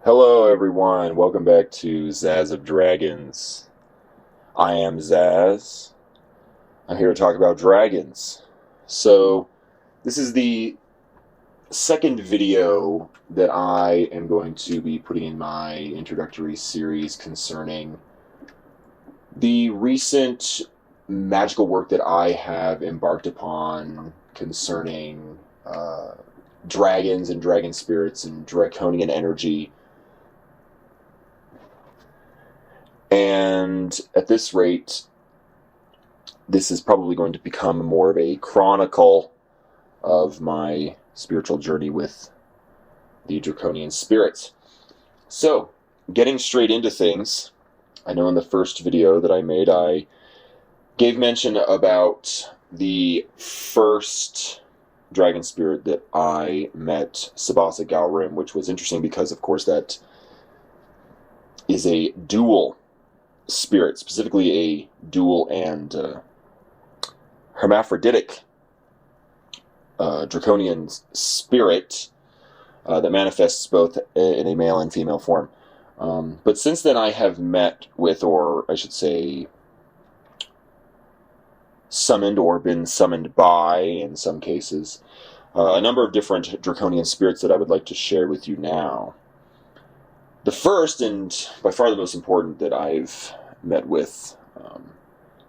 Hello, everyone. Welcome back to Zaz of Dragons. I am Zaz. I'm here to talk about dragons. So, this is the second video that I am going to be putting in my introductory series concerning the recent magical work that I have embarked upon concerning dragons and dragon spirits and draconian energy. And at this rate, this is probably going to become more of a chronicle of my spiritual journey with the Draconian spirits. So, getting straight into things, I know in the first video that I made, I gave mention about the first dragon spirit that I met, Sabasa Galrim, which was interesting because, of course, that is a dual spirit, specifically a dual and hermaphroditic draconian spirit that manifests both in a male and female form. But since then, I have met with, or I should say, summoned or been summoned by, in some cases, a number of different draconian spirits that I would like to share with you now. The first, and by far the most important that I've met with,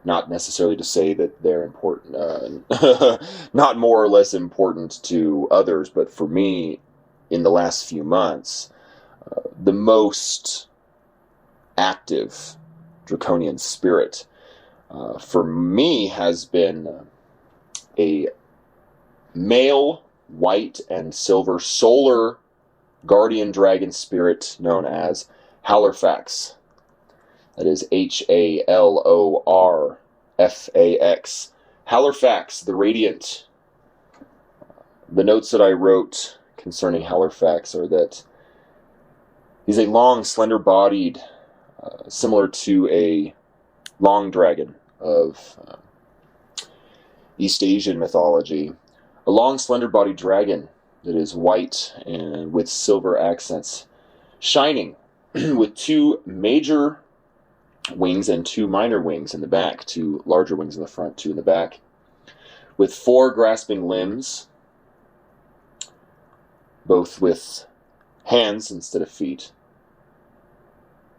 not necessarily to say that they're important, not more or less important to others, but for me, in the last few months, the most active draconian spirit for me has been a male white and silver solar guardian dragon spirit known as Halorfax. That is Halorfax. Halorfax, the Radiant. The notes that I wrote concerning Halorfax are that he's a long, slender-bodied, similar to a long dragon of East Asian mythology. A long, slender-bodied dragon that is white and with silver accents, shining with two major wings and two minor wings in the back, two larger wings in the front, two in the back, with four grasping limbs, both with hands instead of feet,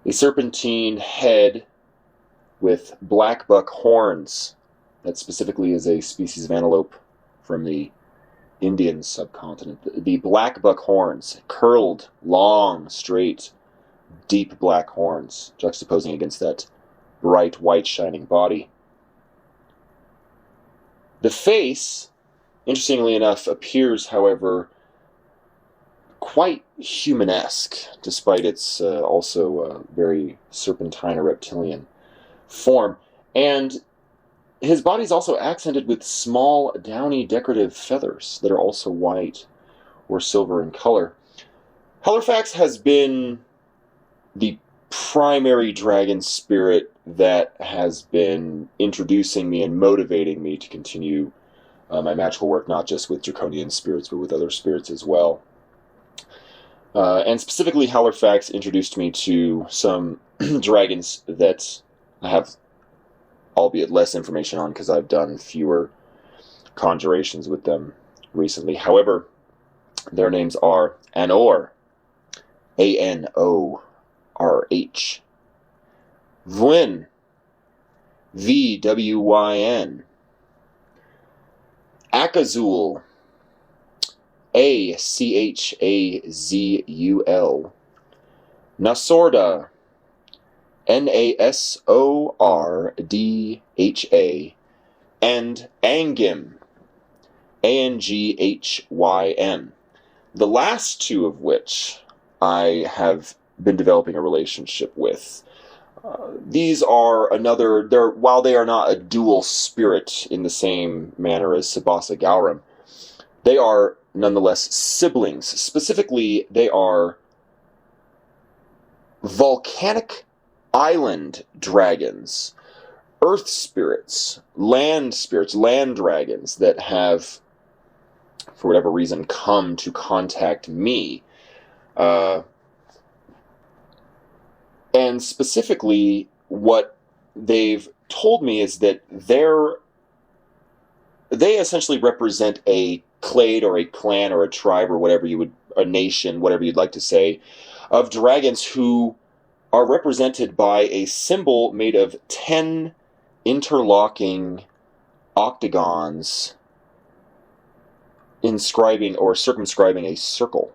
a serpentine head with black buck horns, that specifically is a species of antelope from the Indian subcontinent. The black buck horns, curled, long, straight, deep black horns, juxtaposing against that bright, white, shining body. The face, interestingly enough, appears, however, quite humanesque, despite its also very serpentine or reptilian form. And his body is also accented with small, downy, decorative feathers that are also white or silver in color. Halorfax has been the primary dragon spirit that has been introducing me and motivating me to continue my magical work, not just with draconian spirits, but with other spirits as well. And specifically, Halorfax introduced me to some dragons that I have, albeit less information on, because I've done fewer conjurations with them recently. However, their names are Anor, Anorh, Vwyn, Vwyn, Akazul, Achazul, Nasorda, Nasordha, and Angim, Anghym. The last two of which I have been developing a relationship with. These are while they are not a dual spirit in the same manner as Sabasa Galrim, they are nonetheless siblings. Specifically, they are volcanic island dragons, earth spirits, land dragons that have, for whatever reason, come to contact me And specifically, what they've told me is that they essentially represent a clade or a clan or a tribe or whatever a nation, whatever you'd like to say, of dragons who are represented by a symbol made of 10 interlocking octagons inscribing or circumscribing a circle.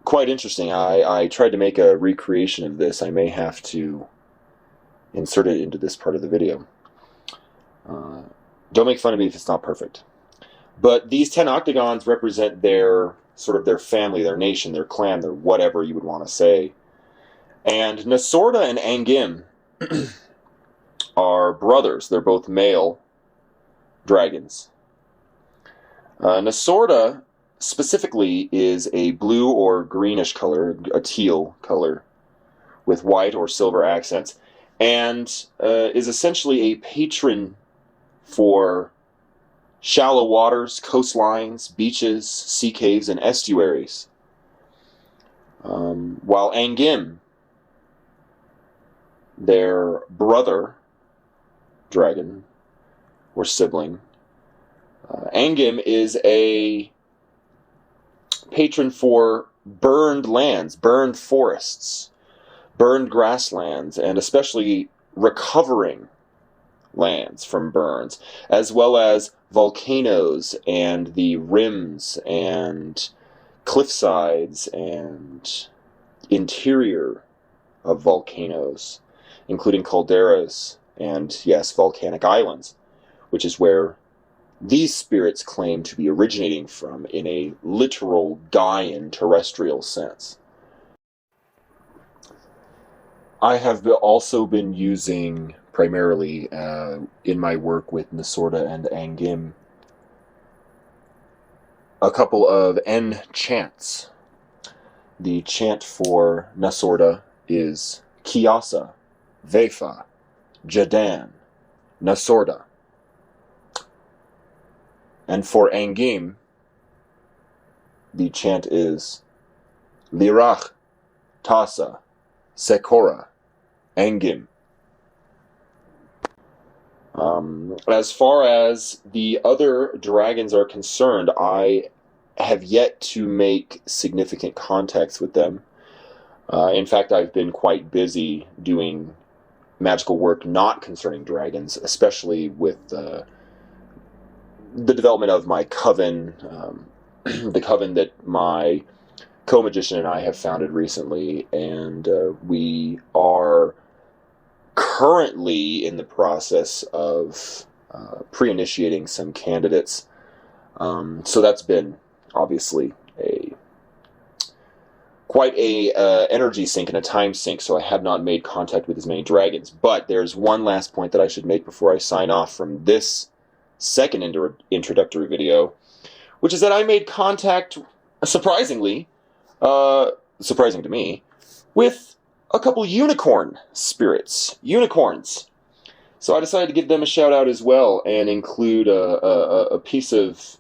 Quite interesting. I tried to make a recreation of this. I may have to insert it into this part of the video. Don't make fun of me if it's not perfect. But these 10 octagons represent their family, their nation, their clan, their whatever you would want to say. And Nasorda and Angim are brothers. They're both male dragons. Nasorda specifically is a blue or greenish color, a teal color, with white or silver accents, and is essentially a patron for shallow waters, coastlines, beaches, sea caves, and estuaries. While Angim, their brother dragon, or sibling, Angim is a patron for burned lands, burned forests, burned grasslands, and especially recovering lands from burns, as well as volcanoes and the rims and cliffsides and interior of volcanoes, including calderas and, yes, volcanic islands, which is where these spirits claim to be originating from in a literal Gaian terrestrial sense. I have also been using, primarily in my work with Nasorda and Angim, a couple of N chants. The chant for Nasorda is Kiasa, Vefa, Jadan, Nasorda. And for Angim, the chant is Lirach, Tasa, Sekora, Angim. As far as the other dragons are concerned, I have yet to make significant contacts with them. In fact, I've been quite busy doing magical work not concerning dragons, especially with the development of my coven, the coven that my co-magician and I have founded recently, and we are currently in the process of pre-initiating some candidates. So that's been obviously quite a energy sink and a time sink, so I have not made contact with as many dragons. But there's one last point that I should make before I sign off from this second introductory video, which is that I made contact, surprisingly, surprising to me, with a couple unicorn spirits, unicorns. So I decided to give them a shout out as well and include a piece of,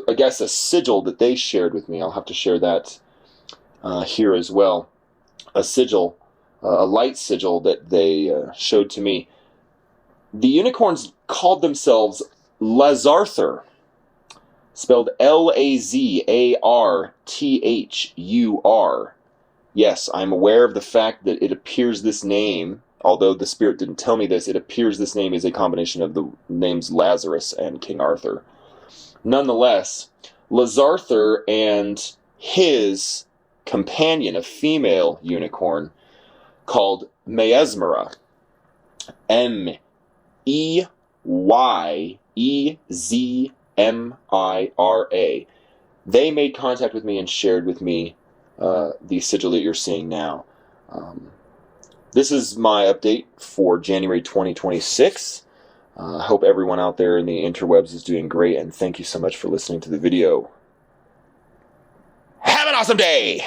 I guess, a sigil that they shared with me. I'll have to share that here as well. A sigil, a light sigil that they showed to me. The unicorns called themselves Lazarthur, spelled Lazarthur. Yes, I'm aware of the fact that it appears this name, although the spirit didn't tell me this, it appears this name is a combination of the names Lazarus and King Arthur. Nonetheless, Lazarthur and his companion, a female unicorn, called Meysmera, Meyezmira. They made contact with me and shared with me the sigil that you're seeing now. This is my update for January 2026. I hope everyone out there in the interwebs is doing great, and thank you so much for listening to the video. Have an awesome day!